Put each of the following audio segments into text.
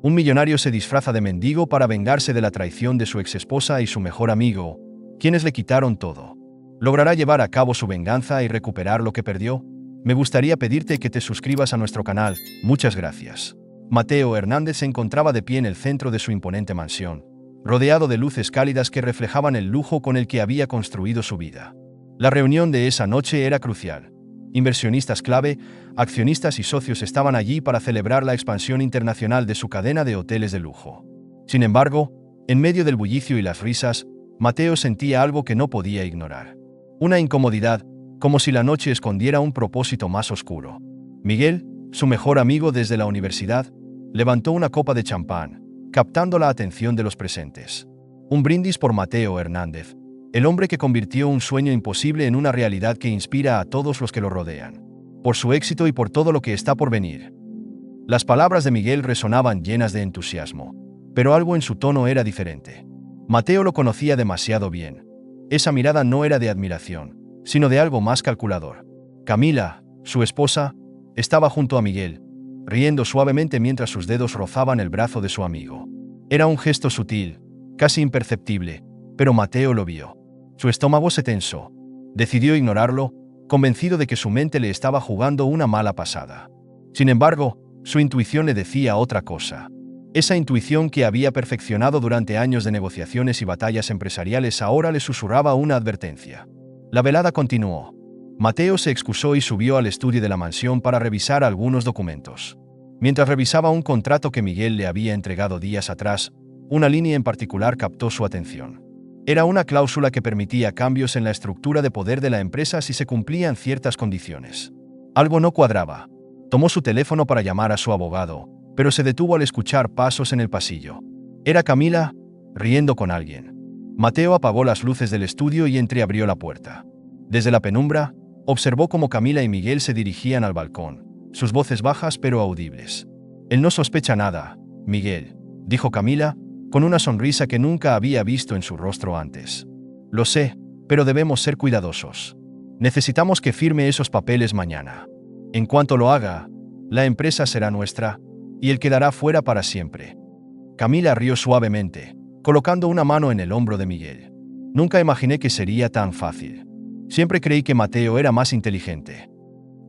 Un millonario se disfraza de mendigo para vengarse de la traición de su exesposa y su mejor amigo, quienes le quitaron todo. ¿Logrará llevar a cabo su venganza y recuperar lo que perdió? Me gustaría pedirte que te suscribas a nuestro canal. Muchas gracias. Mateo Hernández se encontraba de pie en el centro de su imponente mansión, rodeado de luces cálidas que reflejaban el lujo con el que había construido su vida. La reunión de esa noche era crucial. Inversionistas clave, accionistas y socios estaban allí para celebrar la expansión internacional de su cadena de hoteles de lujo. Sin embargo, en medio del bullicio y las risas, Mateo sentía algo que no podía ignorar. Una incomodidad, como si la noche escondiera un propósito más oscuro. Miguel, su mejor amigo desde la universidad, levantó una copa de champán, captando la atención de los presentes. Un brindis por Mateo Hernández, el hombre que convirtió un sueño imposible en una realidad que inspira a todos los que lo rodean. Por su éxito y por todo lo que está por venir. Las palabras de Miguel resonaban llenas de entusiasmo, pero algo en su tono era diferente. Mateo lo conocía demasiado bien. Esa mirada no era de admiración, sino de algo más calculador. Camila, su esposa, estaba junto a Miguel, riendo suavemente mientras sus dedos rozaban el brazo de su amigo. Era un gesto sutil, casi imperceptible, pero Mateo lo vio. Su estómago se tensó. Decidió ignorarlo, convencido de que su mente le estaba jugando una mala pasada. Sin embargo, su intuición le decía otra cosa. Esa intuición que había perfeccionado durante años de negociaciones y batallas empresariales ahora le susurraba una advertencia. La velada continuó. Mateo se excusó y subió al estudio de la mansión para revisar algunos documentos. Mientras revisaba un contrato que Miguel le había entregado días atrás, una línea en particular captó su atención. Era una cláusula que permitía cambios en la estructura de poder de la empresa si se cumplían ciertas condiciones. Algo no cuadraba. Tomó su teléfono para llamar a su abogado, pero se detuvo al escuchar pasos en el pasillo. Era Camila, riendo con alguien. Mateo apagó las luces del estudio y entreabrió la puerta. Desde la penumbra, observó cómo Camila y Miguel se dirigían al balcón, sus voces bajas pero audibles. «Él no sospecha nada, Miguel», dijo Camila, con una sonrisa que nunca había visto en su rostro antes. «Lo sé, pero debemos ser cuidadosos. Necesitamos que firme esos papeles mañana. En cuanto lo haga, la empresa será nuestra, y él quedará fuera para siempre». Camila rió suavemente, colocando una mano en el hombro de Miguel. «Nunca imaginé que sería tan fácil. Siempre creí que Mateo era más inteligente».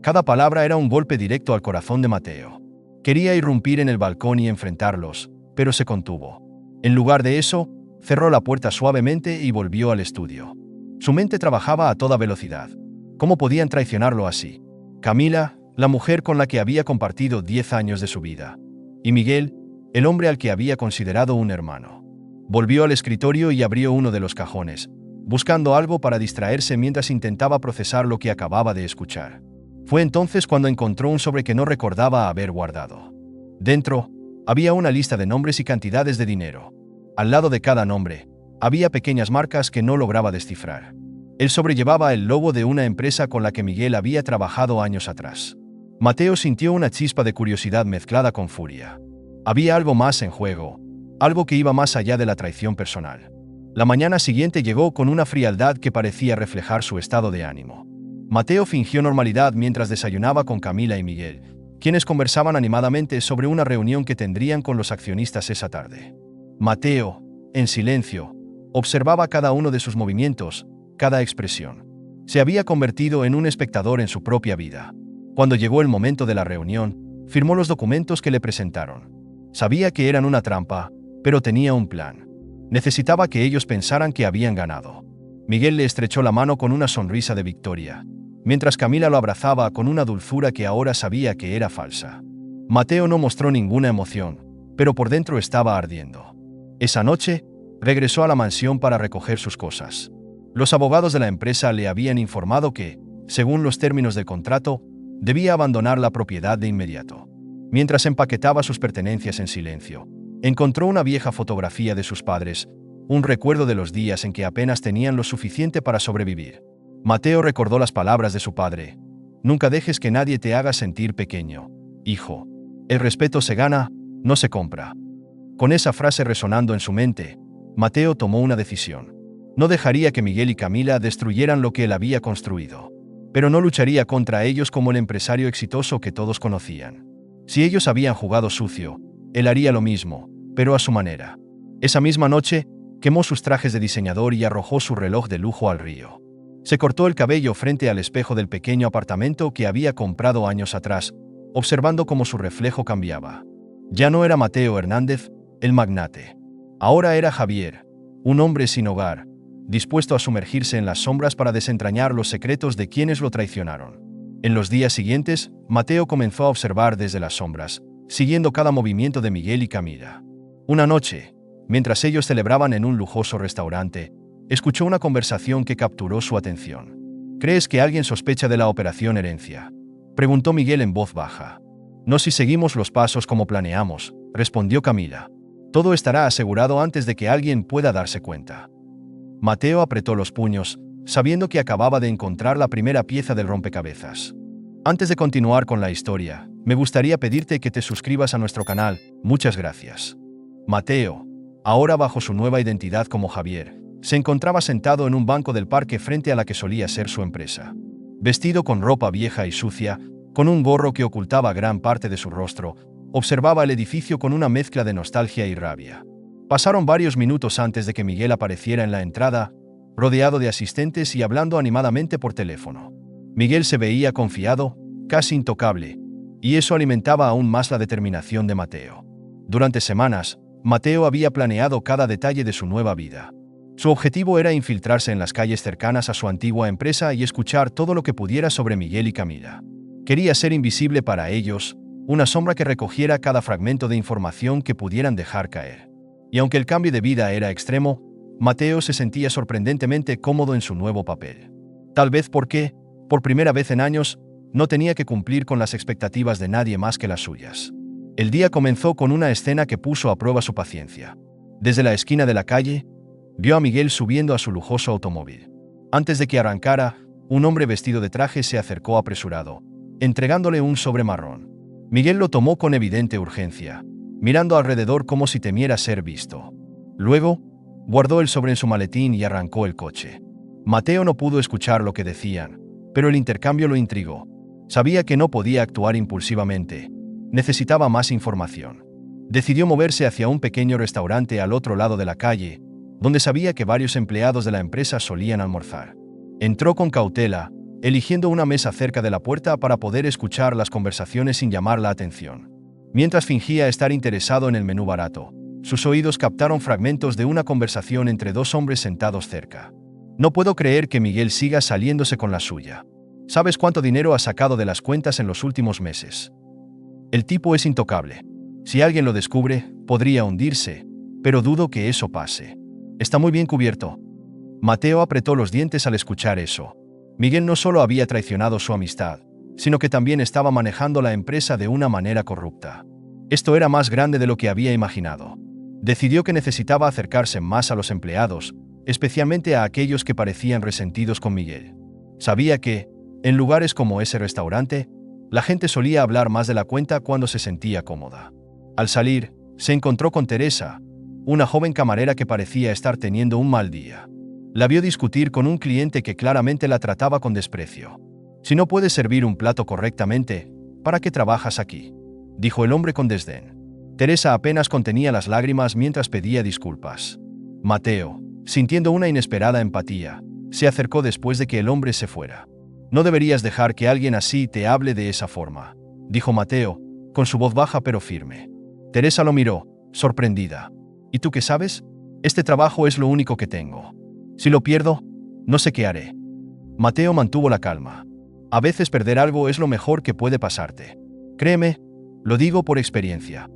Cada palabra era un golpe directo al corazón de Mateo. Quería irrumpir en el balcón y enfrentarlos, pero se contuvo. En lugar de eso, cerró la puerta suavemente y volvió al estudio. Su mente trabajaba a toda velocidad. ¿Cómo podían traicionarlo así? Camila, la mujer con la que había compartido 10 años de su vida. Y Miguel, el hombre al que había considerado un hermano. Volvió al escritorio y abrió uno de los cajones, buscando algo para distraerse mientras intentaba procesar lo que acababa de escuchar. Fue entonces cuando encontró un sobre que no recordaba haber guardado. Dentro, había una lista de nombres y cantidades de dinero. Al lado de cada nombre, había pequeñas marcas que no lograba descifrar. El sobre llevaba el logo de una empresa con la que Miguel había trabajado años atrás. Mateo sintió una chispa de curiosidad mezclada con furia. Había algo más en juego, algo que iba más allá de la traición personal. La mañana siguiente llegó con una frialdad que parecía reflejar su estado de ánimo. Mateo fingió normalidad mientras desayunaba con Camila y Miguel, quienes conversaban animadamente sobre una reunión que tendrían con los accionistas esa tarde. Mateo, en silencio, observaba cada uno de sus movimientos, cada expresión. Se había convertido en un espectador en su propia vida. Cuando llegó el momento de la reunión, firmó los documentos que le presentaron. Sabía que eran una trampa, pero tenía un plan. Necesitaba que ellos pensaran que habían ganado. Miguel le estrechó la mano con una sonrisa de victoria, mientras Camila lo abrazaba con una dulzura que ahora sabía que era falsa. Mateo no mostró ninguna emoción, pero por dentro estaba ardiendo. Esa noche, regresó a la mansión para recoger sus cosas. Los abogados de la empresa le habían informado que, según los términos del contrato, debía abandonar la propiedad de inmediato. Mientras empaquetaba sus pertenencias en silencio, encontró una vieja fotografía de sus padres, un recuerdo de los días en que apenas tenían lo suficiente para sobrevivir. Mateo recordó las palabras de su padre: «Nunca dejes que nadie te haga sentir pequeño, hijo. El respeto se gana, no se compra». Con esa frase resonando en su mente, Mateo tomó una decisión. No dejaría que Miguel y Camila destruyeran lo que él había construido. Pero no lucharía contra ellos como el empresario exitoso que todos conocían. Si ellos habían jugado sucio, Él haría lo mismo, pero a su manera. Esa misma noche, quemó sus trajes de diseñador y arrojó su reloj de lujo al río. Se cortó el cabello frente al espejo del pequeño apartamento que había comprado años atrás, observando cómo su reflejo cambiaba. Ya no era Mateo Hernández, el magnate. Ahora era Javier, un hombre sin hogar, dispuesto a sumergirse en las sombras para desentrañar los secretos de quienes lo traicionaron. En los días siguientes, Mateo comenzó a observar desde las sombras, siguiendo cada movimiento de Miguel y Camila. Una noche, mientras ellos celebraban en un lujoso restaurante, escuchó una conversación que capturó su atención. ¿Crees que alguien sospecha de la operación Herencia?, preguntó Miguel en voz baja. No si seguimos los pasos como planeamos, respondió Camila. Todo estará asegurado antes de que alguien pueda darse cuenta. Mateo apretó los puños, sabiendo que acababa de encontrar la primera pieza del rompecabezas. Antes de continuar con la historia, me gustaría pedirte que te suscribas a nuestro canal. Muchas gracias. Mateo, ahora bajo su nueva identidad como Javier, se encontraba sentado en un banco del parque frente a la que solía ser su empresa. Vestido con ropa vieja y sucia, con un gorro que ocultaba gran parte de su rostro, observaba el edificio con una mezcla de nostalgia y rabia. Pasaron varios minutos antes de que Miguel apareciera en la entrada, rodeado de asistentes y hablando animadamente por teléfono. Miguel se veía confiado, casi intocable, y eso alimentaba aún más la determinación de Mateo. Durante semanas, Mateo había planeado cada detalle de su nueva vida. Su objetivo era infiltrarse en las calles cercanas a su antigua empresa y escuchar todo lo que pudiera sobre Miguel y Camila. Quería ser invisible para ellos, una sombra que recogiera cada fragmento de información que pudieran dejar caer. Y aunque el cambio de vida era extremo, Mateo se sentía sorprendentemente cómodo en su nuevo papel. Tal vez porque, por primera vez en años, no tenía que cumplir con las expectativas de nadie más que las suyas. El día comenzó con una escena que puso a prueba su paciencia. Desde la esquina de la calle, vio a Miguel subiendo a su lujoso automóvil. Antes de que arrancara, un hombre vestido de traje se acercó apresurado, entregándole un sobre marrón. Miguel lo tomó con evidente urgencia, mirando alrededor como si temiera ser visto. Luego, guardó el sobre en su maletín y arrancó el coche. Mateo no pudo escuchar lo que decían, pero el intercambio lo intrigó. Sabía que no podía actuar impulsivamente. Necesitaba más información. Decidió moverse hacia un pequeño restaurante al otro lado de la calle, donde sabía que varios empleados de la empresa solían almorzar. Entró con cautela, eligiendo una mesa cerca de la puerta para poder escuchar las conversaciones sin llamar la atención. Mientras fingía estar interesado en el menú barato, sus oídos captaron fragmentos de una conversación entre dos hombres sentados cerca. No puedo creer que Miguel siga saliéndose con la suya. ¿Sabes cuánto dinero ha sacado de las cuentas en los últimos meses? El tipo es intocable. Si alguien lo descubre, podría hundirse, pero dudo que eso pase. Está muy bien cubierto. Mateo apretó los dientes al escuchar eso. Miguel no solo había traicionado su amistad, sino que también estaba manejando la empresa de una manera corrupta. Esto era más grande de lo que había imaginado. Decidió que necesitaba acercarse más a los empleados, especialmente a aquellos que parecían resentidos con Miguel. Sabía que, en lugares como ese restaurante, la gente solía hablar más de la cuenta cuando se sentía cómoda. Al salir, se encontró con Teresa, una joven camarera que parecía estar teniendo un mal día. La vio discutir con un cliente que claramente la trataba con desprecio. «Si no puedes servir un plato correctamente, ¿para qué trabajas aquí?», dijo el hombre con desdén. Teresa apenas contenía las lágrimas mientras pedía disculpas. Mateo, sintiendo una inesperada empatía, se acercó después de que el hombre se fuera. «No deberías dejar que alguien así te hable de esa forma», dijo Mateo, con su voz baja pero firme. Teresa lo miró, sorprendida. «¿Y tú qué sabes? Este trabajo es lo único que tengo. Si lo pierdo, no sé qué haré». Mateo mantuvo la calma. «A veces perder algo es lo mejor que puede pasarte. Créeme, lo digo por experiencia».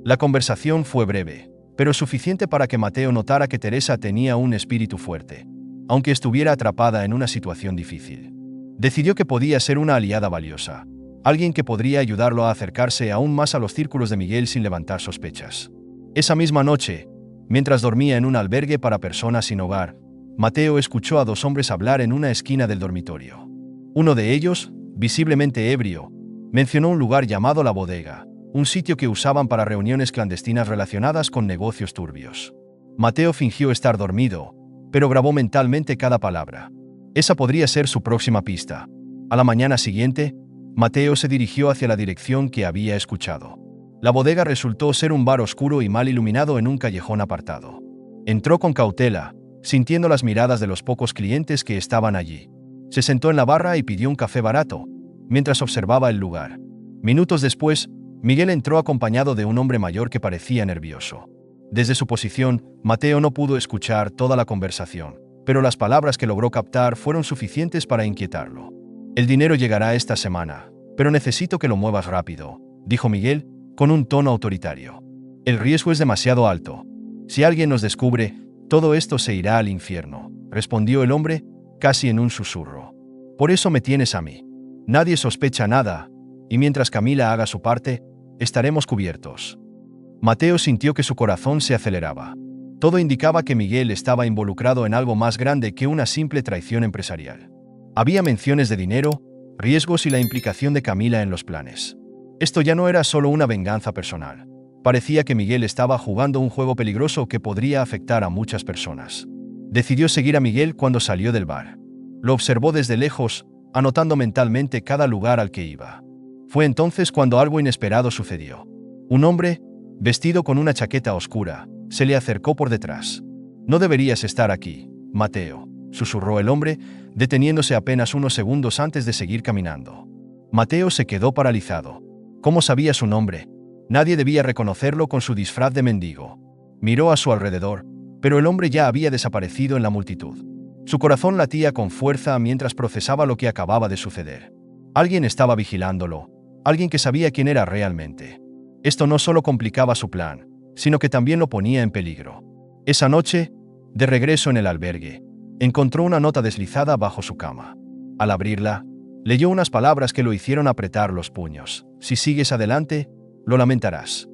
La conversación fue breve, pero suficiente para que Mateo notara que Teresa tenía un espíritu fuerte, aunque estuviera atrapada en una situación difícil. Decidió que podía ser una aliada valiosa, alguien que podría ayudarlo a acercarse aún más a los círculos de Miguel sin levantar sospechas. Esa misma noche, mientras dormía en un albergue para personas sin hogar, Mateo escuchó a dos hombres hablar en una esquina del dormitorio. Uno de ellos, visiblemente ebrio, mencionó un lugar llamado La Bodega, un sitio que usaban para reuniones clandestinas relacionadas con negocios turbios. Mateo fingió estar dormido, pero grabó mentalmente cada palabra. Esa podría ser su próxima pista. A la mañana siguiente, Mateo se dirigió hacia la dirección que había escuchado. La bodega resultó ser un bar oscuro y mal iluminado en un callejón apartado. Entró con cautela, sintiendo las miradas de los pocos clientes que estaban allí. Se sentó en la barra y pidió un café barato, mientras observaba el lugar. Minutos después, Miguel entró acompañado de un hombre mayor que parecía nervioso. Desde su posición, Mateo no pudo escuchar toda la conversación, pero las palabras que logró captar fueron suficientes para inquietarlo. «El dinero llegará esta semana, pero necesito que lo muevas rápido», dijo Miguel, con un tono autoritario. «El riesgo es demasiado alto. Si alguien nos descubre, todo esto se irá al infierno», respondió el hombre, casi en un susurro. «Por eso me tienes a mí. Nadie sospecha nada, y mientras Camila haga su parte, estaremos cubiertos». Mateo sintió que su corazón se aceleraba. Todo indicaba que Miguel estaba involucrado en algo más grande que una simple traición empresarial. Había menciones de dinero, riesgos y la implicación de Camila en los planes. Esto ya no era solo una venganza personal. Parecía que Miguel estaba jugando un juego peligroso que podría afectar a muchas personas. Decidió seguir a Miguel cuando salió del bar. Lo observó desde lejos, anotando mentalmente cada lugar al que iba. Fue entonces cuando algo inesperado sucedió. Un hombre, vestido con una chaqueta oscura, se le acercó por detrás. «No deberías estar aquí, Mateo», susurró el hombre, deteniéndose apenas unos segundos antes de seguir caminando. Mateo se quedó paralizado. ¿Cómo sabía su nombre? Nadie debía reconocerlo con su disfraz de mendigo. Miró a su alrededor, pero el hombre ya había desaparecido en la multitud. Su corazón latía con fuerza mientras procesaba lo que acababa de suceder. Alguien estaba vigilándolo, alguien que sabía quién era realmente. Esto no solo complicaba su plan, sino que también lo ponía en peligro. Esa noche, de regreso en el albergue, encontró una nota deslizada bajo su cama. Al abrirla, leyó unas palabras que lo hicieron apretar los puños. «Si sigues adelante, lo lamentarás».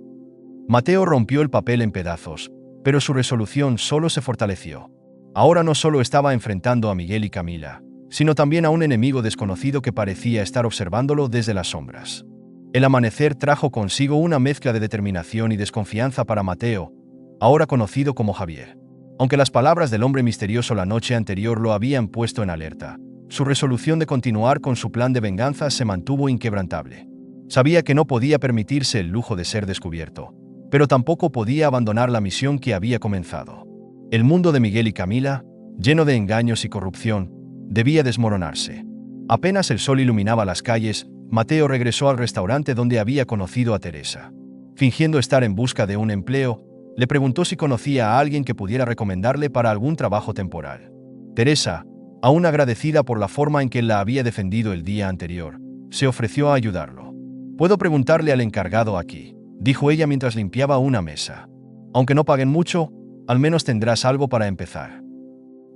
Mateo rompió el papel en pedazos, pero su resolución solo se fortaleció. Ahora no solo estaba enfrentando a Miguel y Camila, sino también a un enemigo desconocido que parecía estar observándolo desde las sombras. El amanecer trajo consigo una mezcla de determinación y desconfianza para Mateo, ahora conocido como Javier. Aunque las palabras del hombre misterioso la noche anterior lo habían puesto en alerta, su resolución de continuar con su plan de venganza se mantuvo inquebrantable. Sabía que no podía permitirse el lujo de ser descubierto, pero tampoco podía abandonar la misión que había comenzado. El mundo de Miguel y Camila, lleno de engaños y corrupción, debía desmoronarse. Apenas el sol iluminaba las calles, Mateo regresó al restaurante donde había conocido a Teresa. Fingiendo estar en busca de un empleo, le preguntó si conocía a alguien que pudiera recomendarle para algún trabajo temporal. Teresa, aún agradecida por la forma en que la había defendido el día anterior, se ofreció a ayudarlo. «Puedo preguntarle al encargado aquí», dijo ella mientras limpiaba una mesa. «Aunque no paguen mucho, al menos tendrás algo para empezar».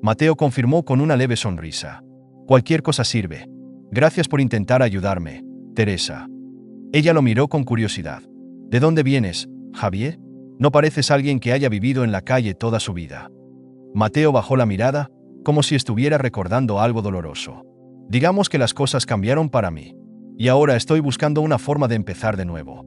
Mateo confirmó con una leve sonrisa. «Cualquier cosa sirve. Gracias por intentar ayudarme, Teresa». Ella lo miró con curiosidad. «¿De dónde vienes, Javier? No pareces alguien que haya vivido en la calle toda su vida». Mateo bajó la mirada, como si estuviera recordando algo doloroso. «Digamos que las cosas cambiaron para mí, y ahora estoy buscando una forma de empezar de nuevo».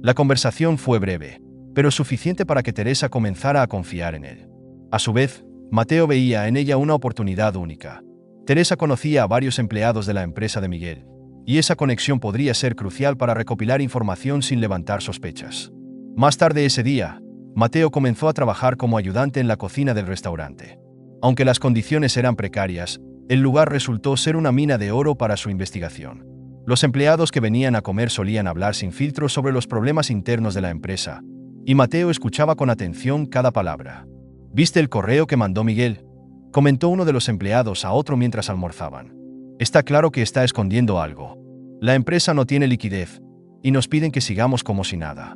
La conversación fue breve, pero suficiente para que Teresa comenzara a confiar en él. A su vez, Mateo veía en ella una oportunidad única. Teresa conocía a varios empleados de la empresa de Miguel, y esa conexión podría ser crucial para recopilar información sin levantar sospechas. Más tarde ese día, Mateo comenzó a trabajar como ayudante en la cocina del restaurante. Aunque las condiciones eran precarias, el lugar resultó ser una mina de oro para su investigación. Los empleados que venían a comer solían hablar sin filtro sobre los problemas internos de la empresa, y Mateo escuchaba con atención cada palabra. «¿Viste el correo que mandó Miguel?», comentó uno de los empleados a otro mientras almorzaban. «Está claro que está escondiendo algo. La empresa no tiene liquidez, y nos piden que sigamos como si nada».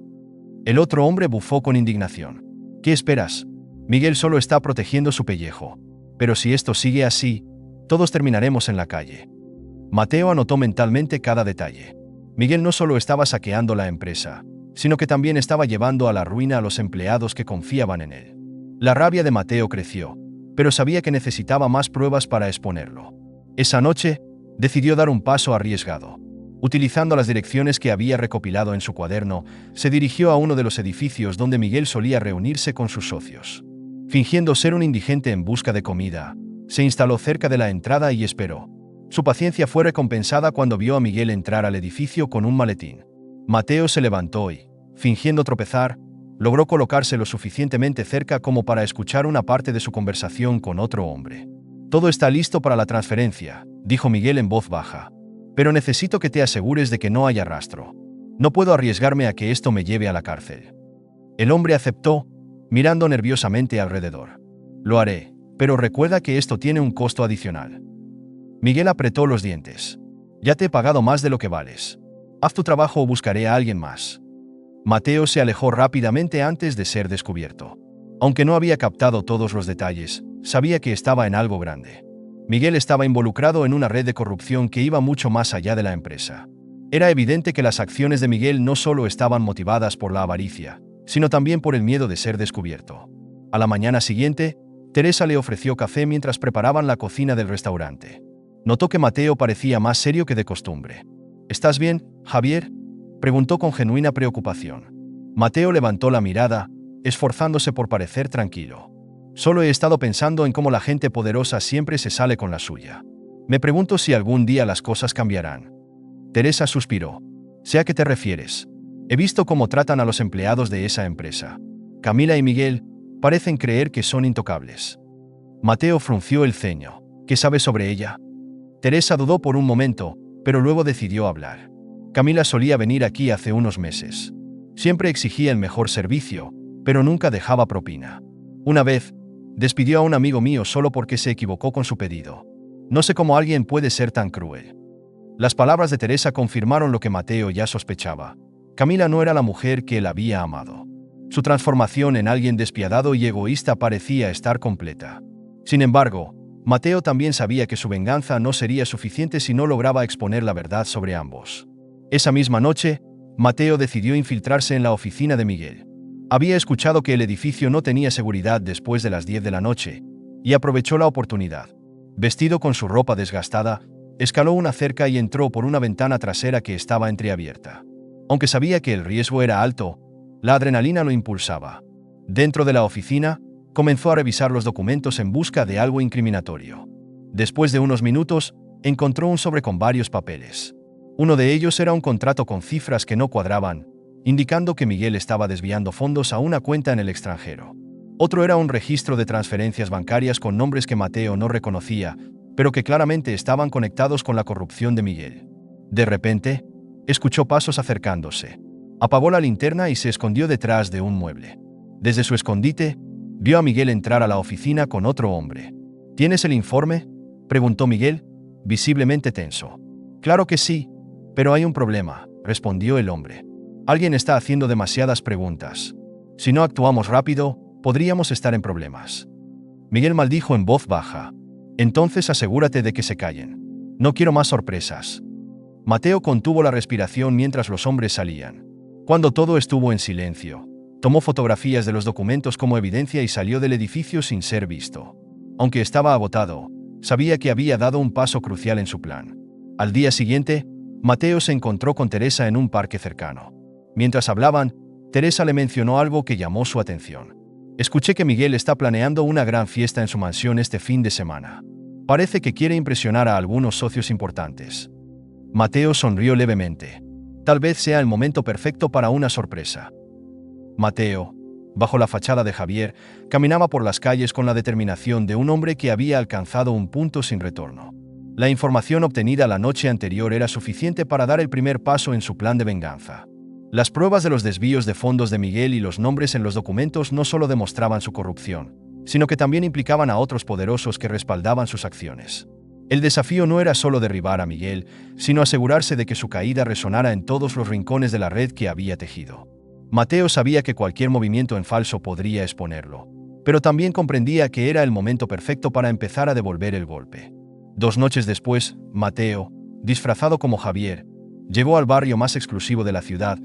El otro hombre bufó con indignación. «¿Qué esperas? Miguel solo está protegiendo su pellejo. Pero si esto sigue así, todos terminaremos en la calle». Mateo anotó mentalmente cada detalle. Miguel no solo estaba saqueando la empresa, sino que también estaba llevando a la ruina a los empleados que confiaban en él. La rabia de Mateo creció, pero sabía que necesitaba más pruebas para exponerlo. Esa noche, decidió dar un paso arriesgado. Utilizando las direcciones que había recopilado en su cuaderno, se dirigió a uno de los edificios donde Miguel solía reunirse con sus socios. Fingiendo ser un indigente en busca de comida, se instaló cerca de la entrada y esperó. Su paciencia fue recompensada cuando vio a Miguel entrar al edificio con un maletín. Mateo se levantó y, Fingiendo tropezar, logró colocarse lo suficientemente cerca como para escuchar una parte de su conversación con otro hombre. «Todo está listo para la transferencia», dijo Miguel en voz baja. «Pero necesito que te asegures de que no haya rastro. No puedo arriesgarme a que esto me lleve a la cárcel». El hombre aceptó, mirando nerviosamente alrededor. «Lo haré, pero recuerda que esto tiene un costo adicional». Miguel apretó los dientes. «Ya te he pagado más de lo que vales. Haz tu trabajo o buscaré a alguien más». Mateo se alejó rápidamente antes de ser descubierto. Aunque no había captado todos los detalles, sabía que estaba en algo grande. Miguel estaba involucrado en una red de corrupción que iba mucho más allá de la empresa. Era evidente que las acciones de Miguel no solo estaban motivadas por la avaricia, sino también por el miedo de ser descubierto. A la mañana siguiente, Teresa le ofreció café mientras preparaban la cocina del restaurante. Notó que Mateo parecía más serio que de costumbre. «¿Estás bien, Javier?», preguntó con genuina preocupación. Mateo levantó la mirada, esforzándose por parecer tranquilo. «Solo he estado pensando en cómo la gente poderosa siempre se sale con la suya. Me pregunto si algún día las cosas cambiarán». Teresa suspiró. «¿Sé a qué te refieres? He visto cómo tratan a los empleados de esa empresa. Camila y Miguel parecen creer que son intocables». Mateo frunció el ceño. «¿Qué sabes sobre ella?». Teresa dudó por un momento, pero luego decidió hablar. «Camila solía venir aquí hace unos meses. Siempre exigía el mejor servicio, pero nunca dejaba propina. Una vez, despidió a un amigo mío solo porque se equivocó con su pedido. No sé cómo alguien puede ser tan cruel». Las palabras de Teresa confirmaron lo que Mateo ya sospechaba. Camila no era la mujer que él había amado. Su transformación en alguien despiadado y egoísta parecía estar completa. Sin embargo, Mateo también sabía que su venganza no sería suficiente si no lograba exponer la verdad sobre ambos. Esa misma noche, Mateo decidió infiltrarse en la oficina de Miguel. Había escuchado que el edificio no tenía seguridad después de las 10 de la noche, y aprovechó la oportunidad. Vestido con su ropa desgastada, escaló una cerca y entró por una ventana trasera que estaba entreabierta. Aunque sabía que el riesgo era alto, la adrenalina lo impulsaba. Dentro de la oficina, comenzó a revisar los documentos en busca de algo incriminatorio. Después de unos minutos, encontró un sobre con varios papeles. Uno de ellos era un contrato con cifras que no cuadraban, indicando que Miguel estaba desviando fondos a una cuenta en el extranjero. Otro era un registro de transferencias bancarias con nombres que Mateo no reconocía, pero que claramente estaban conectados con la corrupción de Miguel. De repente, escuchó pasos acercándose. Apagó la linterna y se escondió detrás de un mueble. Desde su escondite, vio a Miguel entrar a la oficina con otro hombre. «¿Tienes el informe?», preguntó Miguel, visiblemente tenso. «Claro que sí, pero hay un problema», respondió el hombre. «Alguien está haciendo demasiadas preguntas. Si no actuamos rápido, podríamos estar en problemas». Miguel maldijo en voz baja. «Entonces asegúrate de que se callen. No quiero más sorpresas». Mateo contuvo la respiración mientras los hombres salían. Cuando todo estuvo en silencio, tomó fotografías de los documentos como evidencia y salió del edificio sin ser visto. Aunque estaba agotado, sabía que había dado un paso crucial en su plan. Al día siguiente, Mateo se encontró con Teresa en un parque cercano. Mientras hablaban, Teresa le mencionó algo que llamó su atención. «Escuché que Miguel está planeando una gran fiesta en su mansión este fin de semana. Parece que quiere impresionar a algunos socios importantes». Mateo sonrió levemente. «Tal vez sea el momento perfecto para una sorpresa». Mateo, bajo la fachada de Javier, caminaba por las calles con la determinación de un hombre que había alcanzado un punto sin retorno. La información obtenida la noche anterior era suficiente para dar el primer paso en su plan de venganza. Las pruebas de los desvíos de fondos de Miguel y los nombres en los documentos no solo demostraban su corrupción, sino que también implicaban a otros poderosos que respaldaban sus acciones. El desafío no era solo derribar a Miguel, sino asegurarse de que su caída resonara en todos los rincones de la red que había tejido. Mateo sabía que cualquier movimiento en falso podría exponerlo, pero también comprendía que era el momento perfecto para empezar a devolver el golpe. 2 noches después, Mateo, disfrazado como Javier, llegó al barrio más exclusivo de la ciudad,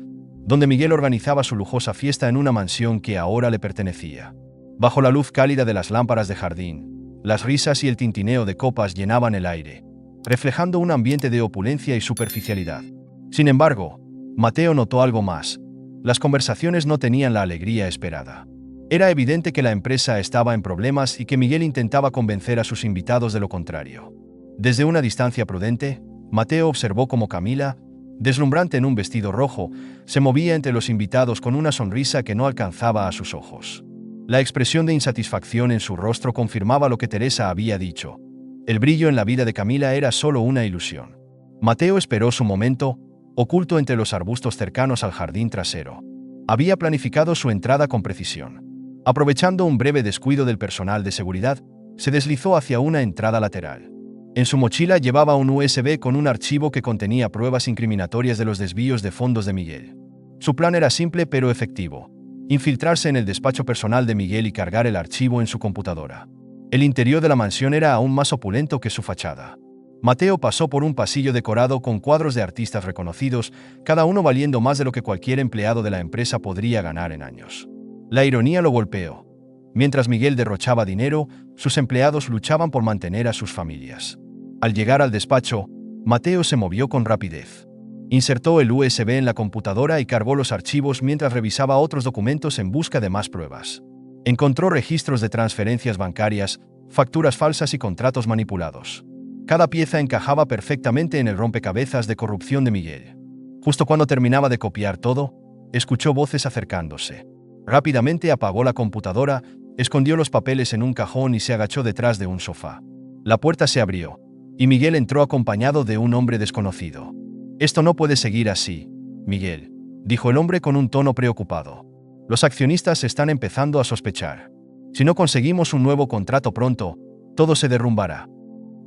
donde Miguel organizaba su lujosa fiesta en una mansión que ahora le pertenecía. Bajo la luz cálida de las lámparas de jardín, las risas y el tintineo de copas llenaban el aire, reflejando un ambiente de opulencia y superficialidad. Sin embargo, Mateo notó algo más. Las conversaciones no tenían la alegría esperada. Era evidente que la empresa estaba en problemas y que Miguel intentaba convencer a sus invitados de lo contrario. Desde una distancia prudente, Mateo observó cómo Camila, Deslumbrante en un vestido rojo, se movía entre los invitados con una sonrisa que no alcanzaba a sus ojos. La expresión de insatisfacción en su rostro confirmaba lo que Teresa había dicho. El brillo en la vida de Camila era solo una ilusión. Mateo esperó su momento, oculto entre los arbustos cercanos al jardín trasero. Había planificado su entrada con precisión. Aprovechando un breve descuido del personal de seguridad, se deslizó hacia una entrada lateral. En su mochila llevaba un USB con un archivo que contenía pruebas incriminatorias de los desvíos de fondos de Miguel. Su plan era simple pero efectivo: infiltrarse en el despacho personal de Miguel y cargar el archivo en su computadora. El interior de la mansión era aún más opulento que su fachada. Mateo pasó por un pasillo decorado con cuadros de artistas reconocidos, cada uno valiendo más de lo que cualquier empleado de la empresa podría ganar en años. La ironía lo golpeó. Mientras Miguel derrochaba dinero, sus empleados luchaban por mantener a sus familias. Al llegar al despacho, Mateo se movió con rapidez. Insertó el USB en la computadora y cargó los archivos mientras revisaba otros documentos en busca de más pruebas. Encontró registros de transferencias bancarias, facturas falsas y contratos manipulados. Cada pieza encajaba perfectamente en el rompecabezas de corrupción de Miguel. Justo cuando terminaba de copiar todo, escuchó voces acercándose. Rápidamente apagó la computadora, escondió los papeles en un cajón y se agachó detrás de un sofá. La puerta se abrió, y Miguel entró acompañado de un hombre desconocido. «Esto no puede seguir así, Miguel», dijo el hombre con un tono preocupado. «Los accionistas están empezando a sospechar. Si no conseguimos un nuevo contrato pronto, todo se derrumbará».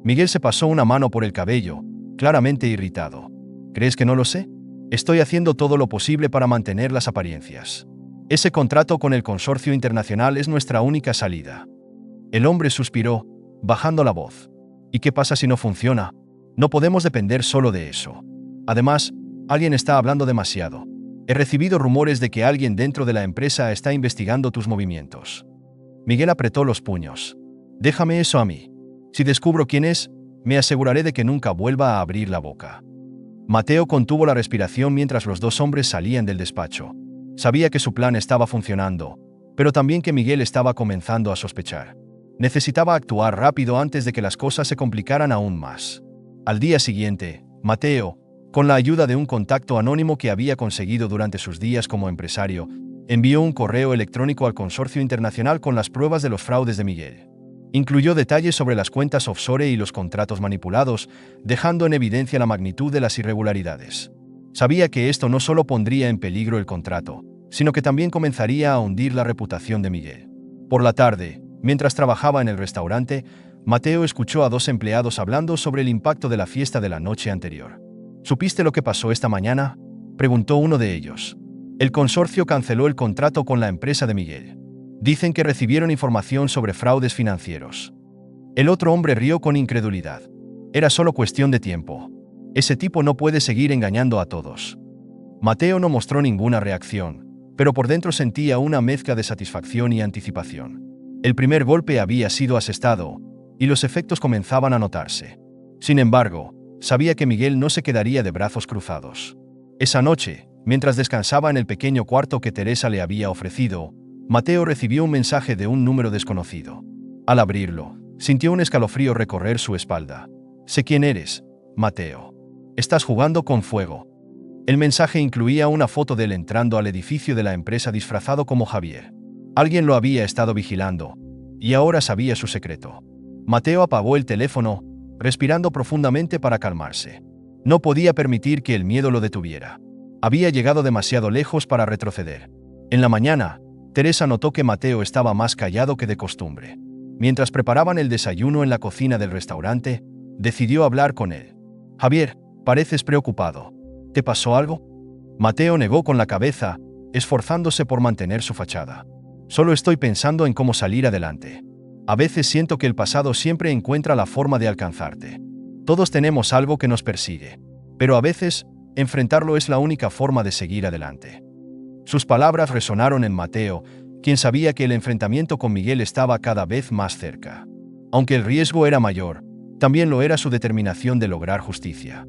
Miguel se pasó una mano por el cabello, claramente irritado. «¿Crees que no lo sé? Estoy haciendo todo lo posible para mantener las apariencias. Ese contrato con el consorcio internacional es nuestra única salida». El hombre suspiró, bajando la voz. «¿Y qué pasa si no funciona? No podemos depender solo de eso. Además, alguien está hablando demasiado. He recibido rumores de que alguien dentro de la empresa está investigando tus movimientos». Miguel apretó los puños. «Déjame eso a mí. Si descubro quién es, me aseguraré de que nunca vuelva a abrir la boca». Mateo contuvo la respiración mientras los dos hombres salían del despacho. Sabía que su plan estaba funcionando, pero también que Miguel estaba comenzando a sospechar. Necesitaba actuar rápido antes de que las cosas se complicaran aún más. Al día siguiente, Mateo, con la ayuda de un contacto anónimo que había conseguido durante sus días como empresario, envió un correo electrónico al consorcio internacional con las pruebas de los fraudes de Miguel. Incluyó detalles sobre las cuentas offshore y los contratos manipulados, dejando en evidencia la magnitud de las irregularidades. Sabía que esto no solo pondría en peligro el contrato, sino que también comenzaría a hundir la reputación de Miguel. Por la tarde, mientras trabajaba en el restaurante, Mateo escuchó a dos empleados hablando sobre el impacto de la fiesta de la noche anterior. «¿Supiste lo que pasó esta mañana?», preguntó uno de ellos. «El consorcio canceló el contrato con la empresa de Miguel. Dicen que recibieron información sobre fraudes financieros». El otro hombre rió con incredulidad. «Era solo cuestión de tiempo. Ese tipo no puede seguir engañando a todos». Mateo no mostró ninguna reacción, pero por dentro sentía una mezcla de satisfacción y anticipación. El primer golpe había sido asestado, y los efectos comenzaban a notarse. Sin embargo, sabía que Miguel no se quedaría de brazos cruzados. Esa noche, mientras descansaba en el pequeño cuarto que Teresa le había ofrecido, Mateo recibió un mensaje de un número desconocido. Al abrirlo, sintió un escalofrío recorrer su espalda. «Sé quién eres, Mateo. Estás jugando con fuego». El mensaje incluía una foto de él entrando al edificio de la empresa disfrazado como Javier. Alguien lo había estado vigilando, y ahora sabía su secreto. Mateo apagó el teléfono, respirando profundamente para calmarse. No podía permitir que el miedo lo detuviera. Había llegado demasiado lejos para retroceder. En la mañana, Teresa notó que Mateo estaba más callado que de costumbre. Mientras preparaban el desayuno en la cocina del restaurante, decidió hablar con él. «Javier, pareces preocupado. ¿Te pasó algo?». Mateo negó con la cabeza, esforzándose por mantener su fachada. «Solo estoy pensando en cómo salir adelante. A veces siento que el pasado siempre encuentra la forma de alcanzarte. Todos tenemos algo que nos persigue, pero a veces, enfrentarlo es la única forma de seguir adelante». Sus palabras resonaron en Mateo, quien sabía que el enfrentamiento con Miguel estaba cada vez más cerca. Aunque el riesgo era mayor, también lo era su determinación de lograr justicia.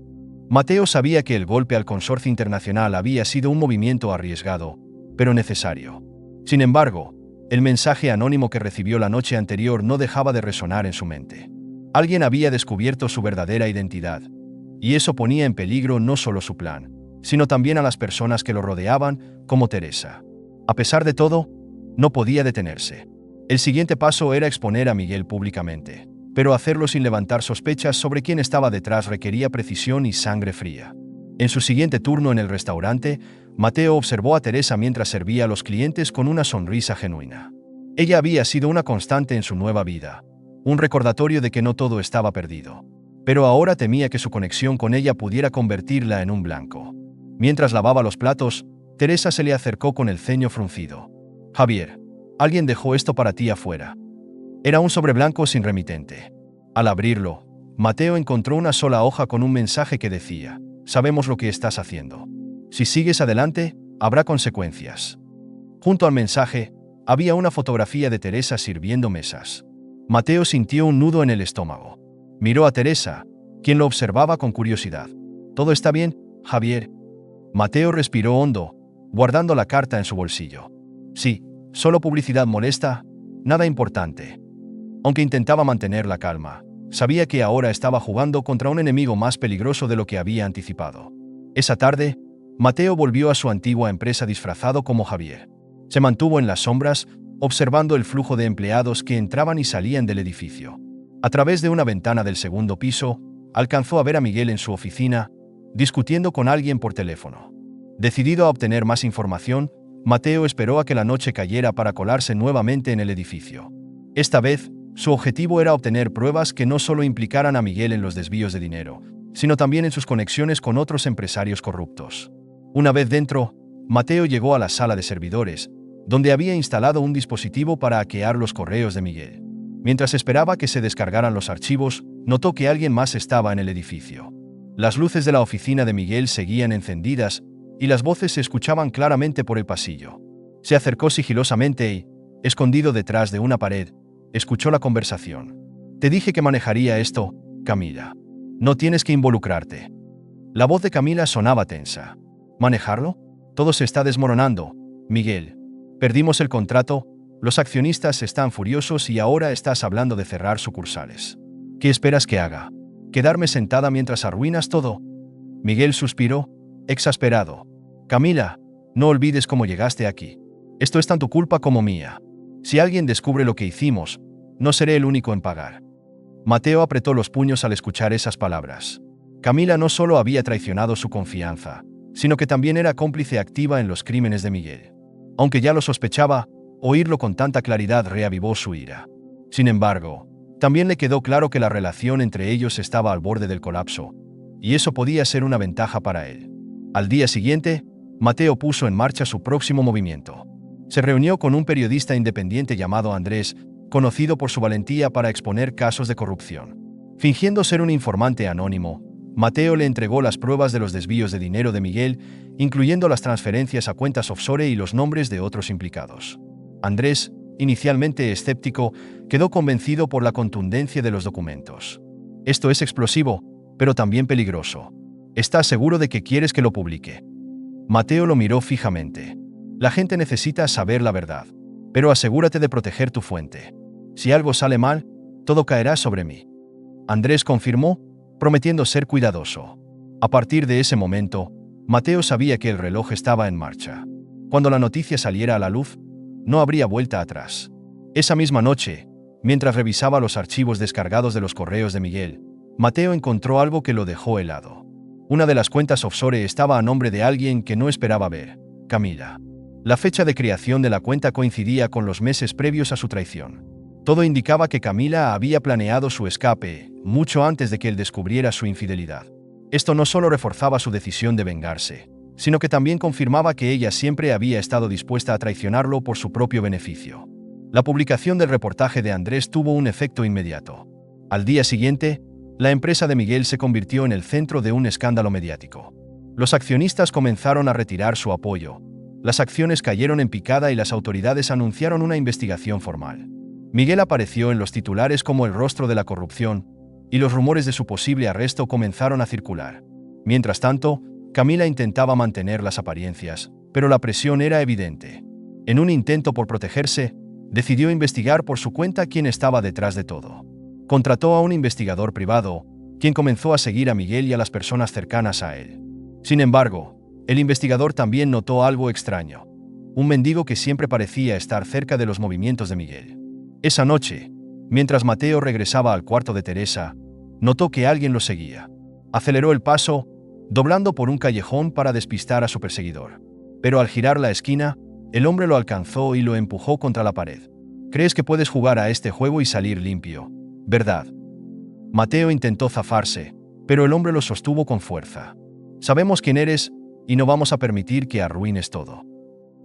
Mateo sabía que el golpe al consorcio internacional había sido un movimiento arriesgado, pero necesario. Sin embargo, el mensaje anónimo que recibió la noche anterior no dejaba de resonar en su mente. Alguien había descubierto su verdadera identidad, y eso ponía en peligro no solo su plan, sino también a las personas que lo rodeaban, como Teresa. A pesar de todo, no podía detenerse. El siguiente paso era exponer a Miguel públicamente, pero hacerlo sin levantar sospechas sobre quién estaba detrás requería precisión y sangre fría. En su siguiente turno en el restaurante, Mateo observó a Teresa mientras servía a los clientes con una sonrisa genuina. Ella había sido una constante en su nueva vida, un recordatorio de que no todo estaba perdido. Pero ahora temía que su conexión con ella pudiera convertirla en un blanco. Mientras lavaba los platos, Teresa se le acercó con el ceño fruncido. «Javier, alguien dejó esto para ti afuera». Era un sobre blanco sin remitente. Al abrirlo, Mateo encontró una sola hoja con un mensaje que decía: «Sabemos lo que estás haciendo. Si sigues adelante, habrá consecuencias». Junto al mensaje, había una fotografía de Teresa sirviendo mesas. Mateo sintió un nudo en el estómago. Miró a Teresa, quien lo observaba con curiosidad. «¿Todo está bien, Javier?» Mateo respiró hondo, guardando la carta en su bolsillo. «Sí, solo publicidad molesta, nada importante». Aunque intentaba mantener la calma, sabía que ahora estaba jugando contra un enemigo más peligroso de lo que había anticipado. Esa tarde, Mateo volvió a su antigua empresa disfrazado como Javier. Se mantuvo en las sombras, observando el flujo de empleados que entraban y salían del edificio. A través de una ventana del segundo piso, alcanzó a ver a Miguel en su oficina, discutiendo con alguien por teléfono. Decidido a obtener más información, Mateo esperó a que la noche cayera para colarse nuevamente en el edificio. Esta vez, su objetivo era obtener pruebas que no solo implicaran a Miguel en los desvíos de dinero, sino también en sus conexiones con otros empresarios corruptos. Una vez dentro, Mateo llegó a la sala de servidores, donde había instalado un dispositivo para hackear los correos de Miguel. Mientras esperaba que se descargaran los archivos, notó que alguien más estaba en el edificio. Las luces de la oficina de Miguel seguían encendidas y las voces se escuchaban claramente por el pasillo. Se acercó sigilosamente y, escondido detrás de una pared, escuchó la conversación. «Te dije que manejaría esto, Camila. No tienes que involucrarte». La voz de Camila sonaba tensa. «¿Manejarlo? Todo se está desmoronando, Miguel. Perdimos el contrato, los accionistas están furiosos y ahora estás hablando de cerrar sucursales. ¿Qué esperas que haga? ¿Quedarme sentada mientras arruinas todo?» Miguel suspiró, exasperado. «Camila, no olvides cómo llegaste aquí. Esto es tan tu culpa como mía. Si alguien descubre lo que hicimos, no seré el único en pagar». Mateo apretó los puños al escuchar esas palabras. Camila no solo había traicionado su confianza, sino que también era cómplice activa en los crímenes de Miguel. Aunque ya lo sospechaba, oírlo con tanta claridad reavivó su ira. Sin embargo, también le quedó claro que la relación entre ellos estaba al borde del colapso, y eso podía ser una ventaja para él. Al día siguiente, Mateo puso en marcha su próximo movimiento. Se reunió con un periodista independiente llamado Andrés, conocido por su valentía para exponer casos de corrupción. Fingiendo ser un informante anónimo, Mateo le entregó las pruebas de los desvíos de dinero de Miguel, incluyendo las transferencias a cuentas offshore y los nombres de otros implicados. Andrés, inicialmente escéptico, quedó convencido por la contundencia de los documentos. «Esto es explosivo, pero también peligroso. ¿Estás seguro de que quieres que lo publique?» Mateo lo miró fijamente. «La gente necesita saber la verdad, pero asegúrate de proteger tu fuente. Si algo sale mal, todo caerá sobre mí». Andrés confirmó, prometiendo ser cuidadoso. A partir de ese momento, Mateo sabía que el reloj estaba en marcha. Cuando la noticia saliera a la luz, no habría vuelta atrás. Esa misma noche, mientras revisaba los archivos descargados de los correos de Miguel, Mateo encontró algo que lo dejó helado. Una de las cuentas offshore estaba a nombre de alguien que no esperaba ver: Camila. La fecha de creación de la cuenta coincidía con los meses previos a su traición. Todo indicaba que Camila había planeado su escape mucho antes de que él descubriera su infidelidad. Esto no solo reforzaba su decisión de vengarse, sino que también confirmaba que ella siempre había estado dispuesta a traicionarlo por su propio beneficio. La publicación del reportaje de Andrés tuvo un efecto inmediato. Al día siguiente, la empresa de Miguel se convirtió en el centro de un escándalo mediático. Los accionistas comenzaron a retirar su apoyo, las acciones cayeron en picada y las autoridades anunciaron una investigación formal. Miguel apareció en los titulares como el rostro de la corrupción, y los rumores de su posible arresto comenzaron a circular. Mientras tanto, Camila intentaba mantener las apariencias, pero la presión era evidente. En un intento por protegerse, decidió investigar por su cuenta quién estaba detrás de todo. Contrató a un investigador privado, quien comenzó a seguir a Miguel y a las personas cercanas a él. Sin embargo, el investigador también notó algo extraño. Un mendigo que siempre parecía estar cerca de los movimientos de Miguel. Esa noche, mientras Mateo regresaba al cuarto de Teresa, notó que alguien lo seguía. Aceleró el paso, doblando por un callejón para despistar a su perseguidor. Pero al girar la esquina, el hombre lo alcanzó y lo empujó contra la pared. «Crees que puedes jugar a este juego y salir limpio, ¿verdad?». Mateo intentó zafarse, pero el hombre lo sostuvo con fuerza. «Sabemos quién eres y no vamos a permitir que arruines todo».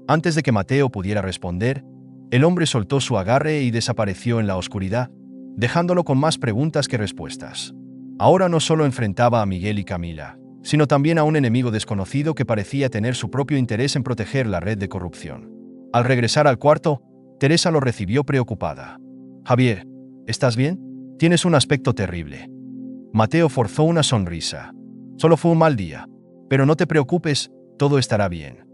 Antes de que Mateo pudiera responder, el hombre soltó su agarre y desapareció en la oscuridad, dejándolo con más preguntas que respuestas. Ahora no solo enfrentaba a Miguel y Camila, sino también a un enemigo desconocido que parecía tener su propio interés en proteger la red de corrupción. Al regresar al cuarto, Teresa lo recibió preocupada. «Javier, ¿estás bien? Tienes un aspecto terrible». Mateo forzó una sonrisa. «Solo fue un mal día. Pero no te preocupes, todo estará bien».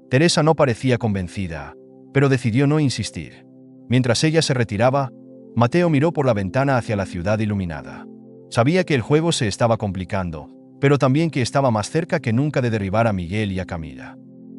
Teresa no parecía convencida, pero decidió no insistir. Mientras ella se retiraba, Mateo miró por la ventana hacia la ciudad iluminada. Sabía que el juego se estaba complicando, pero también que estaba más cerca que nunca de derribar a Miguel y a Camila.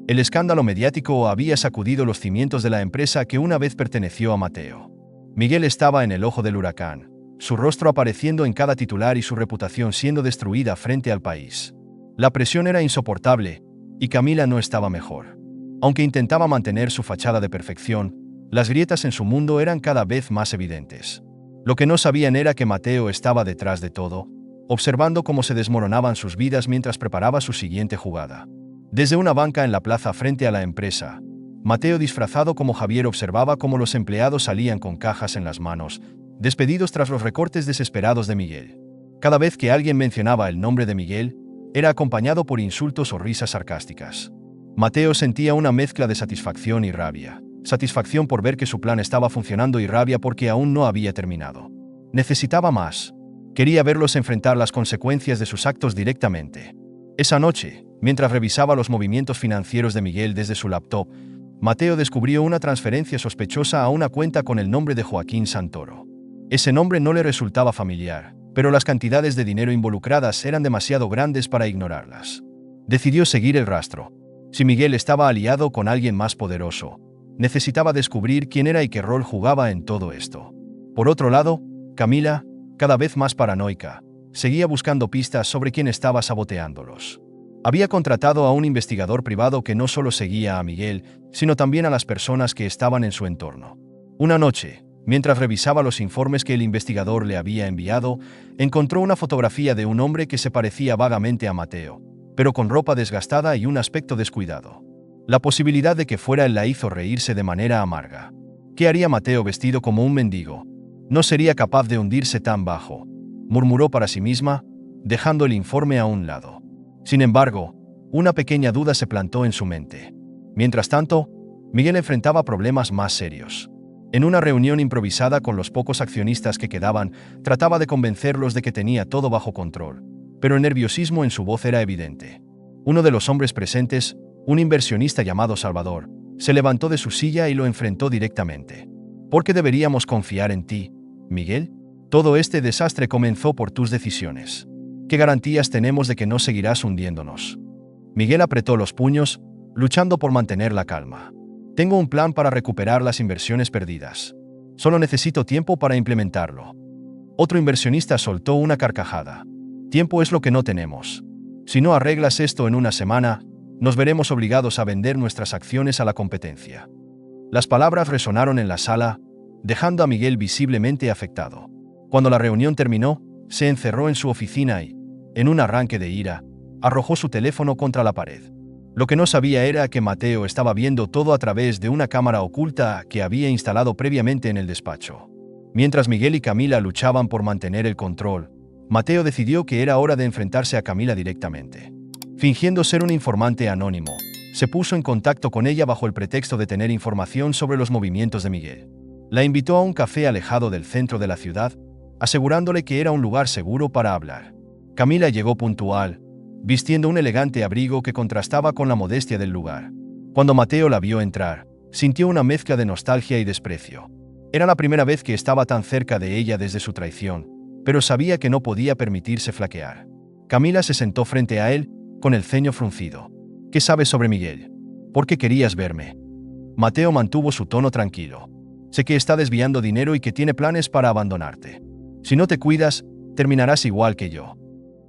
El escándalo mediático había sacudido los cimientos de la empresa que una vez perteneció a Mateo. Miguel estaba en el ojo del huracán, su rostro apareciendo en cada titular y su reputación siendo destruida frente al país. La presión era insoportable, y Camila no estaba mejor. Aunque intentaba mantener su fachada de perfección, las grietas en su mundo eran cada vez más evidentes. Lo que no sabían era que Mateo estaba detrás de todo, observando cómo se desmoronaban sus vidas mientras preparaba su siguiente jugada. Desde una banca en la plaza frente a la empresa, Mateo, disfrazado como Javier, observaba cómo los empleados salían con cajas en las manos, despedidos tras los recortes desesperados de Miguel. Cada vez que alguien mencionaba el nombre de Miguel, era acompañado por insultos o risas sarcásticas. Mateo sentía una mezcla de satisfacción y rabia. Satisfacción por ver que su plan estaba funcionando y rabia porque aún no había terminado. Necesitaba más. Quería verlos enfrentar las consecuencias de sus actos directamente. Esa noche, mientras revisaba los movimientos financieros de Miguel desde su laptop, Mateo descubrió una transferencia sospechosa a una cuenta con el nombre de Joaquín Santoro. Ese nombre no le resultaba familiar, pero las cantidades de dinero involucradas eran demasiado grandes para ignorarlas. Decidió seguir el rastro. Si Miguel estaba aliado con alguien más poderoso, necesitaba descubrir quién era y qué rol jugaba en todo esto. Por otro lado, Camila, cada vez más paranoica, seguía buscando pistas sobre quién estaba saboteándolos. Había contratado a un investigador privado que no solo seguía a Miguel, sino también a las personas que estaban en su entorno. Una noche, mientras revisaba los informes que el investigador le había enviado, encontró una fotografía de un hombre que se parecía vagamente a Mateo, pero con ropa desgastada y un aspecto descuidado. La posibilidad de que fuera él la hizo reírse de manera amarga. ¿Qué haría Mateo vestido como un mendigo? No sería capaz de hundirse tan bajo, murmuró para sí misma, dejando el informe a un lado. Sin embargo, una pequeña duda se plantó en su mente. Mientras tanto, Miguel enfrentaba problemas más serios. En una reunión improvisada con los pocos accionistas que quedaban, trataba de convencerlos de que tenía todo bajo control, pero el nerviosismo en su voz era evidente. Uno de los hombres presentes, un inversionista llamado Salvador, se levantó de su silla y lo enfrentó directamente. ¿Por qué deberíamos confiar en ti, Miguel? Todo este desastre comenzó por tus decisiones. ¿Qué garantías tenemos de que no seguirás hundiéndonos? Miguel apretó los puños, luchando por mantener la calma. Tengo un plan para recuperar las inversiones perdidas. Solo necesito tiempo para implementarlo. Otro inversionista soltó una carcajada. Tiempo es lo que no tenemos. Si no arreglas esto en una semana, nos veremos obligados a vender nuestras acciones a la competencia. Las palabras resonaron en la sala, dejando a Miguel visiblemente afectado. Cuando la reunión terminó, se encerró en su oficina y, en un arranque de ira, arrojó su teléfono contra la pared. Lo que no sabía era que Mateo estaba viendo todo a través de una cámara oculta que había instalado previamente en el despacho. Mientras Miguel y Camila luchaban por mantener el control, Mateo decidió que era hora de enfrentarse a Camila directamente. Fingiendo ser un informante anónimo, se puso en contacto con ella bajo el pretexto de tener información sobre los movimientos de Miguel. La invitó a un café alejado del centro de la ciudad, asegurándole que era un lugar seguro para hablar. Camila llegó puntual, vistiendo un elegante abrigo que contrastaba con la modestia del lugar. Cuando Mateo la vio entrar, sintió una mezcla de nostalgia y desprecio. Era la primera vez que estaba tan cerca de ella desde su traición, pero sabía que no podía permitirse flaquear. Camila se sentó frente a él, con el ceño fruncido. ¿Qué sabes sobre Miguel? ¿Por qué querías verme? Mateo mantuvo su tono tranquilo. Sé que está desviando dinero y que tiene planes para abandonarte. Si no te cuidas, terminarás igual que yo.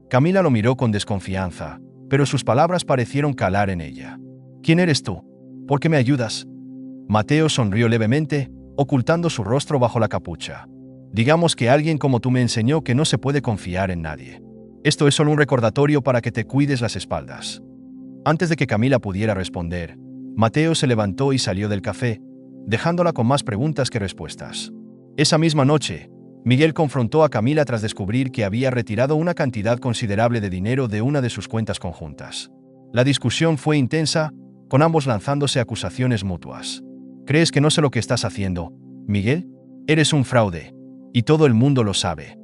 Camila lo miró con desconfianza, pero sus palabras parecieron calar en ella. ¿Quién eres tú? ¿Por qué me ayudas? Mateo sonrió levemente, ocultando su rostro bajo la capucha. Digamos que alguien como tú me enseñó que no se puede confiar en nadie. Esto es solo un recordatorio para que te cuides las espaldas. Antes de que Camila pudiera responder, Mateo se levantó y salió del café, dejándola con más preguntas que respuestas. Esa misma noche, Miguel confrontó a Camila tras descubrir que había retirado una cantidad considerable de dinero de una de sus cuentas conjuntas. La discusión fue intensa, con ambos lanzándose acusaciones mutuas. ¿Crees que no sé lo que estás haciendo, Miguel? Eres un fraude, y todo el mundo lo sabe.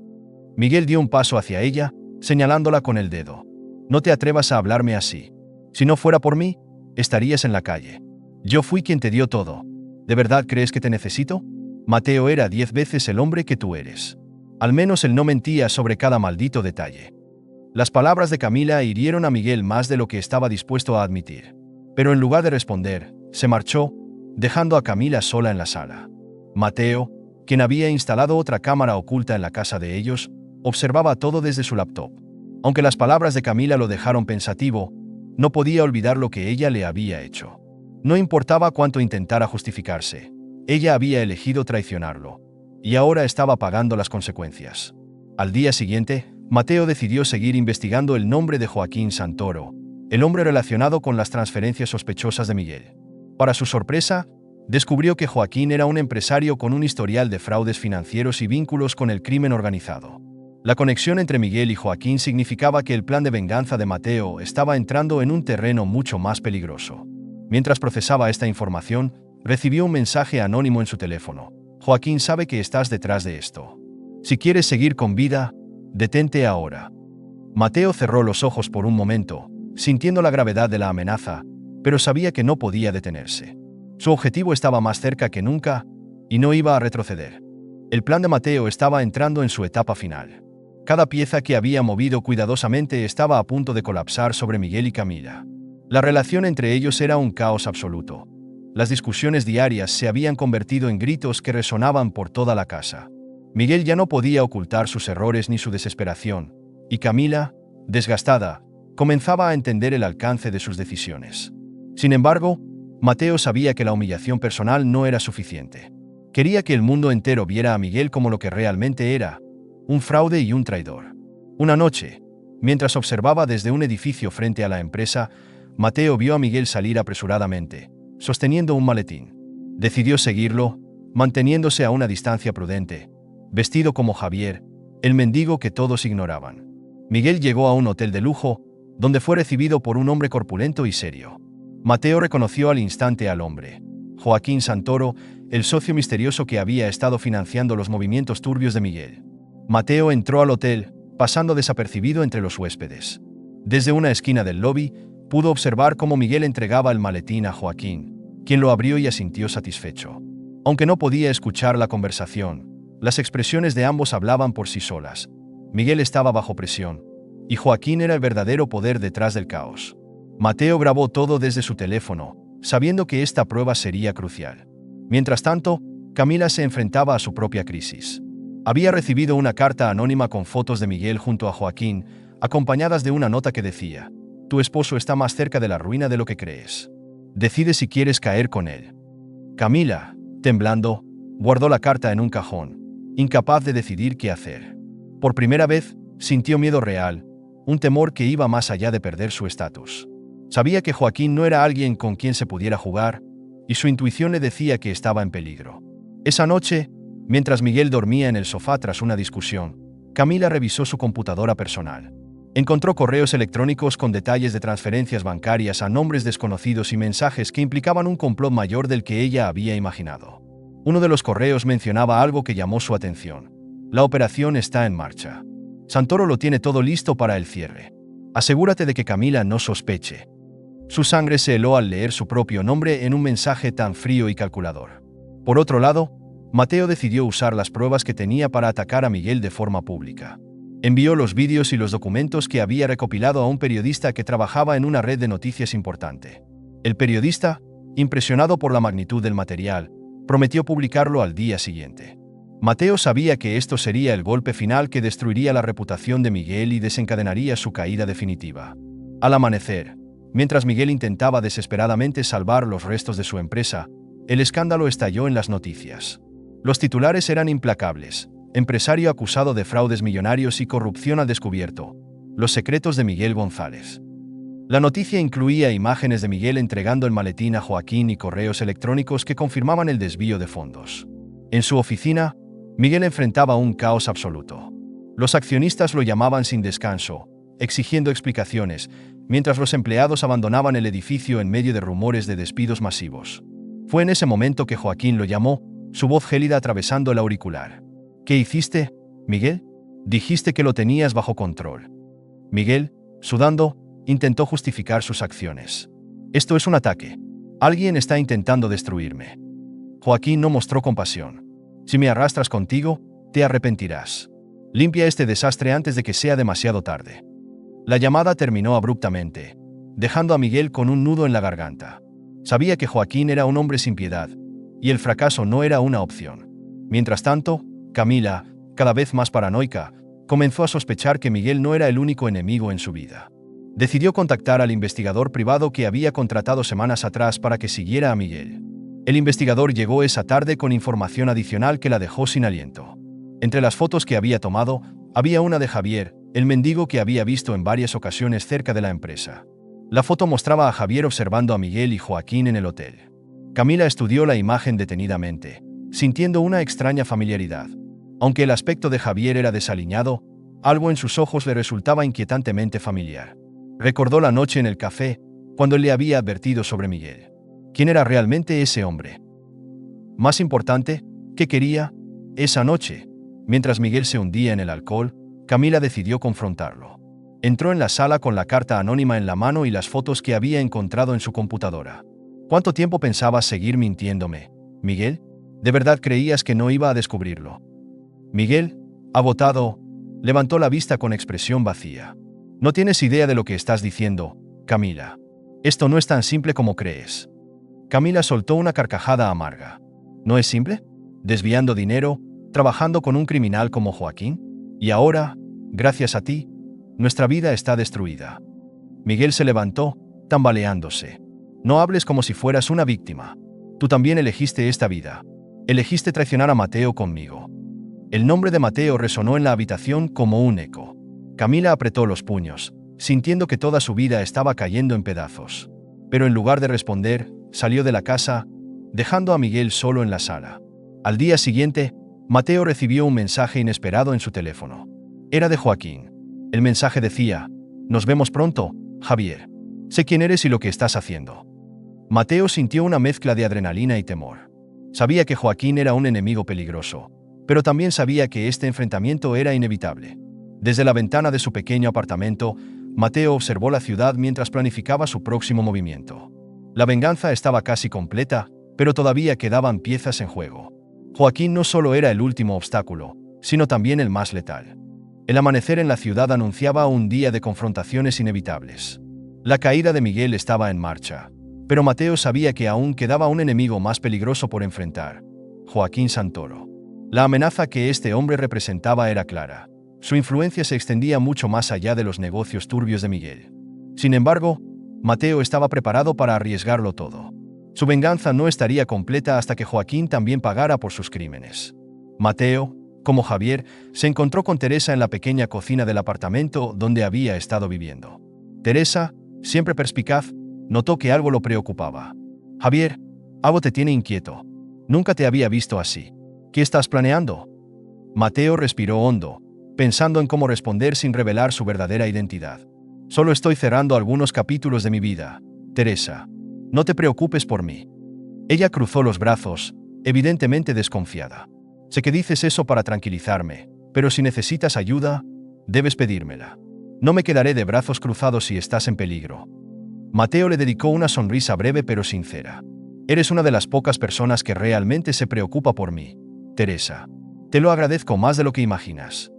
Miguel dio un paso hacia ella, señalándola con el dedo. No te atrevas a hablarme así. Si no fuera por mí, estarías en la calle. Yo fui quien te dio todo. ¿De verdad crees que te necesito? Mateo era 10 veces el hombre que tú eres. Al menos él no mentía sobre cada maldito detalle. Las palabras de Camila hirieron a Miguel más de lo que estaba dispuesto a admitir. Pero en lugar de responder, se marchó, dejando a Camila sola en la sala. Mateo, quien había instalado otra cámara oculta en la casa de ellos, observaba todo desde su laptop. Aunque las palabras de Camila lo dejaron pensativo, no podía olvidar lo que ella le había hecho. No importaba cuánto intentara justificarse, ella había elegido traicionarlo, y ahora estaba pagando las consecuencias. Al día siguiente, Mateo decidió seguir investigando el nombre de Joaquín Santoro, el hombre relacionado con las transferencias sospechosas de Miguel. Para su sorpresa, descubrió que Joaquín era un empresario con un historial de fraudes financieros y vínculos con el crimen organizado. La conexión entre Miguel y Joaquín significaba que el plan de venganza de Mateo estaba entrando en un terreno mucho más peligroso. Mientras procesaba esta información, recibió un mensaje anónimo en su teléfono. Joaquín sabe que estás detrás de esto. Si quieres seguir con vida, detente ahora. Mateo cerró los ojos por un momento, sintiendo la gravedad de la amenaza, pero sabía que no podía detenerse. Su objetivo estaba más cerca que nunca, y no iba a retroceder. El plan de Mateo estaba entrando en su etapa final. Cada pieza que había movido cuidadosamente estaba a punto de colapsar sobre Miguel y Camila. La relación entre ellos era un caos absoluto. Las discusiones diarias se habían convertido en gritos que resonaban por toda la casa. Miguel ya no podía ocultar sus errores ni su desesperación, y Camila, desgastada, comenzaba a entender el alcance de sus decisiones. Sin embargo, Mateo sabía que la humillación personal no era suficiente. Quería que el mundo entero viera a Miguel como lo que realmente era, un fraude y un traidor. Una noche, mientras observaba desde un edificio frente a la empresa, Mateo vio a Miguel salir apresuradamente, sosteniendo un maletín. Decidió seguirlo, manteniéndose a una distancia prudente, vestido como Javier, el mendigo que todos ignoraban. Miguel llegó a un hotel de lujo, donde fue recibido por un hombre corpulento y serio. Mateo reconoció al instante al hombre, Joaquín Santoro, el socio misterioso que había estado financiando los movimientos turbios de Miguel. Mateo entró al hotel, pasando desapercibido entre los huéspedes. Desde una esquina del lobby, pudo observar cómo Miguel entregaba el maletín a Joaquín, quien lo abrió y asintió satisfecho. Aunque no podía escuchar la conversación, las expresiones de ambos hablaban por sí solas. Miguel estaba bajo presión, y Joaquín era el verdadero poder detrás del caos. Mateo grabó todo desde su teléfono, sabiendo que esta prueba sería crucial. Mientras tanto, Camila se enfrentaba a su propia crisis. Había recibido una carta anónima con fotos de Miguel junto a Joaquín, acompañadas de una nota que decía: «Tu esposo está más cerca de la ruina de lo que crees. Decide si quieres caer con él». Camila, temblando, guardó la carta en un cajón, incapaz de decidir qué hacer. Por primera vez, sintió miedo real, un temor que iba más allá de perder su estatus. Sabía que Joaquín no era alguien con quien se pudiera jugar, y su intuición le decía que estaba en peligro. Esa noche, mientras Miguel dormía en el sofá tras una discusión, Camila revisó su computadora personal. Encontró correos electrónicos con detalles de transferencias bancarias a nombres desconocidos y mensajes que implicaban un complot mayor del que ella había imaginado. Uno de los correos mencionaba algo que llamó su atención. «La operación está en marcha. Santoro lo tiene todo listo para el cierre. Asegúrate de que Camila no sospeche». Su sangre se heló al leer su propio nombre en un mensaje tan frío y calculador. Por otro lado, Mateo decidió usar las pruebas que tenía para atacar a Miguel de forma pública. Envió los vídeos y los documentos que había recopilado a un periodista que trabajaba en una red de noticias importante. El periodista, impresionado por la magnitud del material, prometió publicarlo al día siguiente. Mateo sabía que esto sería el golpe final que destruiría la reputación de Miguel y desencadenaría su caída definitiva. Al amanecer, mientras Miguel intentaba desesperadamente salvar los restos de su empresa, el escándalo estalló en las noticias. Los titulares eran implacables: empresario acusado de fraudes millonarios y corrupción al descubierto. Los secretos de Miguel González. La noticia incluía imágenes de Miguel entregando el maletín a Joaquín y correos electrónicos que confirmaban el desvío de fondos. En su oficina, Miguel enfrentaba un caos absoluto. Los accionistas lo llamaban sin descanso, exigiendo explicaciones, mientras los empleados abandonaban el edificio en medio de rumores de despidos masivos. Fue en ese momento que Joaquín lo llamó, su voz gélida atravesando el auricular. ¿Qué hiciste, Miguel? Dijiste que lo tenías bajo control. Miguel, sudando, intentó justificar sus acciones. Esto es un ataque. Alguien está intentando destruirme. Joaquín no mostró compasión. Si me arrastras contigo, te arrepentirás. Limpia este desastre antes de que sea demasiado tarde. La llamada terminó abruptamente, dejando a Miguel con un nudo en la garganta. Sabía que Joaquín era un hombre sin piedad, y el fracaso no era una opción. Mientras tanto, Camila, cada vez más paranoica, comenzó a sospechar que Miguel no era el único enemigo en su vida. Decidió contactar al investigador privado que había contratado semanas atrás para que siguiera a Miguel. El investigador llegó esa tarde con información adicional que la dejó sin aliento. Entre las fotos que había tomado, había una de Javier, el mendigo que había visto en varias ocasiones cerca de la empresa. La foto mostraba a Javier observando a Miguel y Joaquín en el hotel. Camila estudió la imagen detenidamente, sintiendo una extraña familiaridad. Aunque el aspecto de Javier era desaliñado, algo en sus ojos le resultaba inquietantemente familiar. Recordó la noche en el café, cuando él le había advertido sobre Miguel. ¿Quién era realmente ese hombre? Más importante, ¿qué quería? Esa noche, mientras Miguel se hundía en el alcohol, Camila decidió confrontarlo. Entró en la sala con la carta anónima en la mano y las fotos que había encontrado en su computadora. ¿Cuánto tiempo pensabas seguir mintiéndome, Miguel? ¿De verdad creías que no iba a descubrirlo? Miguel, agotado, levantó la vista con expresión vacía. No tienes idea de lo que estás diciendo, Camila. Esto no es tan simple como crees. Camila soltó una carcajada amarga. ¿No es simple? Desviando dinero, trabajando con un criminal como Joaquín. Y ahora, gracias a ti, nuestra vida está destruida. Miguel se levantó, tambaleándose. No hables como si fueras una víctima. Tú también elegiste esta vida. Elegiste traicionar a Mateo conmigo. El nombre de Mateo resonó en la habitación como un eco. Camila apretó los puños, sintiendo que toda su vida estaba cayendo en pedazos. Pero en lugar de responder, salió de la casa, dejando a Miguel solo en la sala. Al día siguiente, Mateo recibió un mensaje inesperado en su teléfono. Era de Joaquín. El mensaje decía: «Nos vemos pronto, Javier. Sé quién eres y lo que estás haciendo». Mateo sintió una mezcla de adrenalina y temor. Sabía que Joaquín era un enemigo peligroso, pero también sabía que este enfrentamiento era inevitable. Desde la ventana de su pequeño apartamento, Mateo observó la ciudad mientras planificaba su próximo movimiento. La venganza estaba casi completa, pero todavía quedaban piezas en juego. Joaquín no solo era el último obstáculo, sino también el más letal. El amanecer en la ciudad anunciaba un día de confrontaciones inevitables. La caída de Miguel estaba en marcha, pero Mateo sabía que aún quedaba un enemigo más peligroso por enfrentar: Joaquín Santoro. La amenaza que este hombre representaba era clara. Su influencia se extendía mucho más allá de los negocios turbios de Miguel. Sin embargo, Mateo estaba preparado para arriesgarlo todo. Su venganza no estaría completa hasta que Joaquín también pagara por sus crímenes. Mateo, como Javier, se encontró con Teresa en la pequeña cocina del apartamento donde había estado viviendo. Teresa, siempre perspicaz, notó que algo lo preocupaba. «Javier, algo te tiene inquieto. Nunca te había visto así. ¿Qué estás planeando?» Mateo respiró hondo, pensando en cómo responder sin revelar su verdadera identidad. «Solo estoy cerrando algunos capítulos de mi vida, Teresa. No te preocupes por mí». Ella cruzó los brazos, evidentemente desconfiada. «Sé que dices eso para tranquilizarme, pero si necesitas ayuda, debes pedírmela. No me quedaré de brazos cruzados si estás en peligro». Mateo le dedicó una sonrisa breve pero sincera. «Eres una de las pocas personas que realmente se preocupa por mí. Teresa. Te lo agradezco más de lo que imaginas.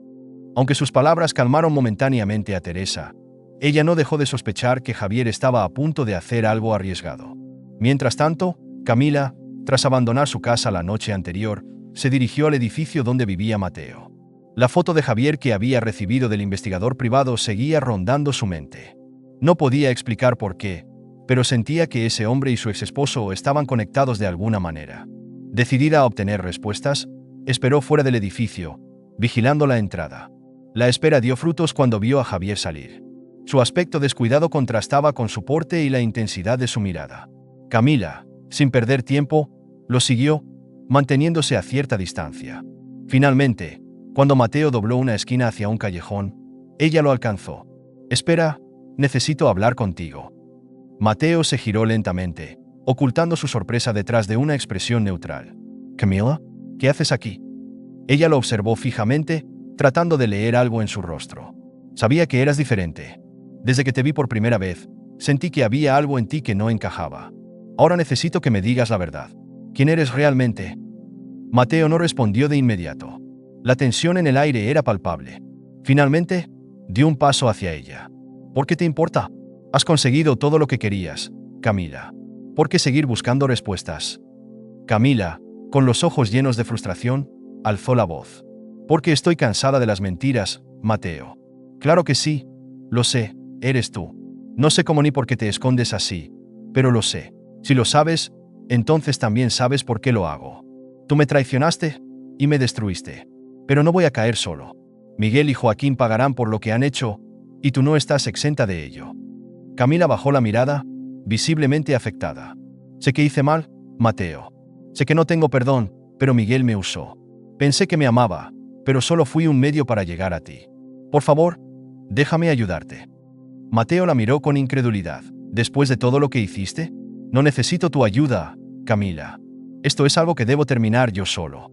Aunque sus palabras calmaron momentáneamente a Teresa, ella no dejó de sospechar que Javier estaba a punto de hacer algo arriesgado. Mientras tanto, Camila, tras abandonar su casa la noche anterior, se dirigió al edificio donde vivía Mateo. La foto de Javier que había recibido del investigador privado seguía rondando su mente. No podía explicar por qué, pero sentía que ese hombre y su exesposo estaban conectados de alguna manera. Decidida a obtener respuestas, esperó fuera del edificio, vigilando la entrada. La espera dio frutos cuando vio a Javier salir. Su aspecto descuidado contrastaba con su porte y la intensidad de su mirada. Camila, sin perder tiempo, lo siguió, manteniéndose a cierta distancia. Finalmente, cuando Mateo dobló una esquina hacia un callejón, ella lo alcanzó. «Espera, necesito hablar contigo». Mateo se giró lentamente, ocultando su sorpresa detrás de una expresión neutral. «Camila, ¿qué haces aquí?» Ella lo observó fijamente, tratando de leer algo en su rostro. «Sabía que eras diferente. Desde que te vi por primera vez, sentí que había algo en ti que no encajaba. Ahora necesito que me digas la verdad. ¿Quién eres realmente?» Mateo no respondió de inmediato. La tensión en el aire era palpable. Finalmente, dio un paso hacia ella. «¿Por qué te importa? Has conseguido todo lo que querías, Camila. ¿Por qué seguir buscando respuestas?» Camila, con los ojos llenos de frustración, alzó la voz. «Porque estoy cansada de las mentiras, Mateo». «Claro que sí, lo sé, eres tú. No sé cómo ni por qué te escondes así, pero lo sé. Si lo sabes, entonces también sabes por qué lo hago. Tú me traicionaste y me destruiste. Pero no voy a caer solo. Miguel y Joaquín pagarán por lo que han hecho, y tú no estás exenta de ello». Camila bajó la mirada, visiblemente afectada. «Sé que hice mal, Mateo. Sé que no tengo perdón, pero Miguel me usó. Pensé que me amaba, pero solo fui un medio para llegar a ti. Por favor, déjame ayudarte». Mateo la miró con incredulidad. «¿Después de todo lo que hiciste? No necesito tu ayuda, Camila. Esto es algo que debo terminar yo solo».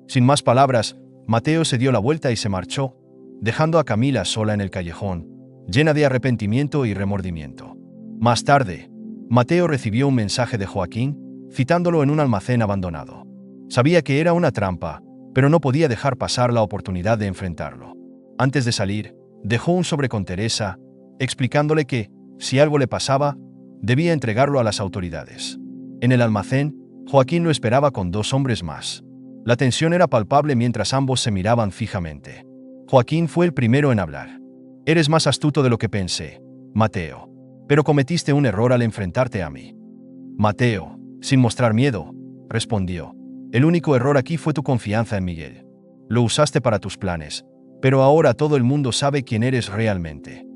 Sin más palabras, Mateo se dio la vuelta y se marchó, dejando a Camila sola en el callejón, llena de arrepentimiento y remordimiento. Más tarde, Mateo recibió un mensaje de Joaquín, citándolo en un almacén abandonado. Sabía que era una trampa, pero no podía dejar pasar la oportunidad de enfrentarlo. Antes de salir, dejó un sobre con Teresa, explicándole que, si algo le pasaba, debía entregarlo a las autoridades. En el almacén, Joaquín lo esperaba con 2 hombres más. La tensión era palpable mientras ambos se miraban fijamente. Joaquín fue el primero en hablar. «Eres más astuto de lo que pensé, Mateo. Pero cometiste un error al enfrentarte a mí». Mateo, sin mostrar miedo, respondió. «El único error aquí fue tu confianza en Miguel. Lo usaste para tus planes, pero ahora todo el mundo sabe quién eres realmente».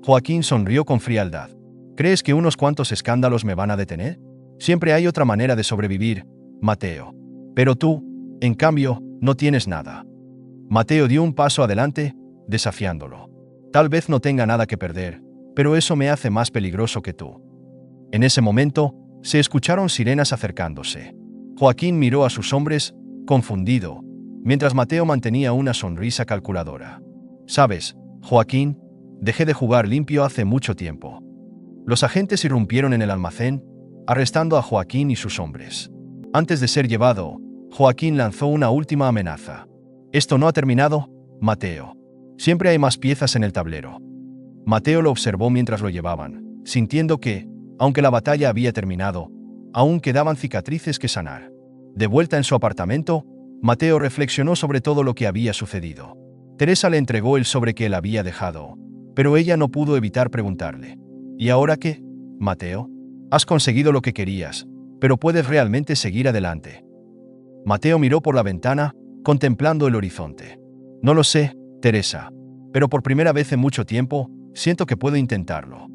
Joaquín sonrió con frialdad. «¿Crees que unos cuantos escándalos me van a detener? Siempre hay otra manera de sobrevivir, Mateo. Pero tú, en cambio, no tienes nada». Mateo dio un paso adelante, desafiándolo. «Tal vez no tenga nada que perder, pero eso me hace más peligroso que tú». En ese momento, se escucharon sirenas acercándose. Joaquín miró a sus hombres, confundido, mientras Mateo mantenía una sonrisa calculadora. «¿Sabes, Joaquín? Dejé de jugar limpio hace mucho tiempo». Los agentes irrumpieron en el almacén, arrestando a Joaquín y sus hombres. Antes de ser llevado, Joaquín lanzó una última amenaza. «Esto no ha terminado, Mateo. Siempre hay más piezas en el tablero». Mateo lo observó mientras lo llevaban, sintiendo que, aunque la batalla había terminado, aún quedaban cicatrices que sanar. De vuelta en su apartamento, Mateo reflexionó sobre todo lo que había sucedido. Teresa le entregó el sobre que él había dejado, pero ella no pudo evitar preguntarle. «¿Y ahora qué, Mateo? Has conseguido lo que querías, pero puedes realmente seguir adelante». Mateo miró por la ventana, contemplando el horizonte. «No lo sé, Teresa, pero por primera vez en mucho tiempo, siento que puedo intentarlo».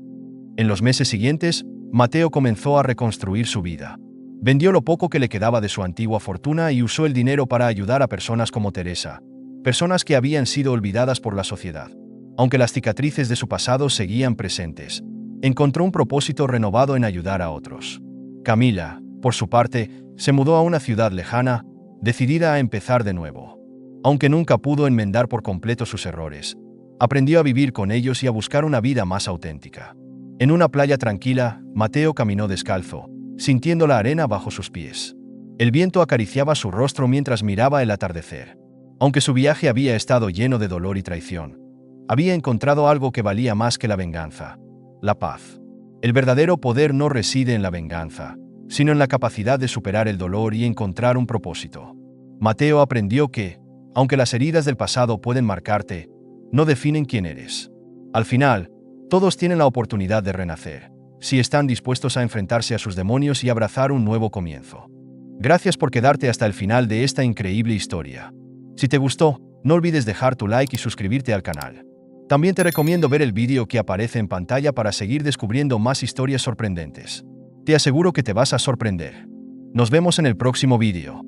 En los meses siguientes, Mateo comenzó a reconstruir su vida. Vendió lo poco que le quedaba de su antigua fortuna y usó el dinero para ayudar a personas como Teresa, personas que habían sido olvidadas por la sociedad. Aunque las cicatrices de su pasado seguían presentes, encontró un propósito renovado en ayudar a otros. Camila, por su parte, se mudó a una ciudad lejana, decidida a empezar de nuevo. Aunque nunca pudo enmendar por completo sus errores, aprendió a vivir con ellos y a buscar una vida más auténtica. En una playa tranquila, Mateo caminó descalzo, sintiendo la arena bajo sus pies. El viento acariciaba su rostro mientras miraba el atardecer. Aunque su viaje había estado lleno de dolor y traición, había encontrado algo que valía más que la venganza: la paz. El verdadero poder no reside en la venganza, sino en la capacidad de superar el dolor y encontrar un propósito. Mateo aprendió que, aunque las heridas del pasado pueden marcarte, no definen quién eres. Al final, todos tienen la oportunidad de renacer, si están dispuestos a enfrentarse a sus demonios y abrazar un nuevo comienzo. Gracias por quedarte hasta el final de esta increíble historia. Si te gustó, no olvides dejar tu like y suscribirte al canal. También te recomiendo ver el vídeo que aparece en pantalla para seguir descubriendo más historias sorprendentes. Te aseguro que te vas a sorprender. Nos vemos en el próximo vídeo.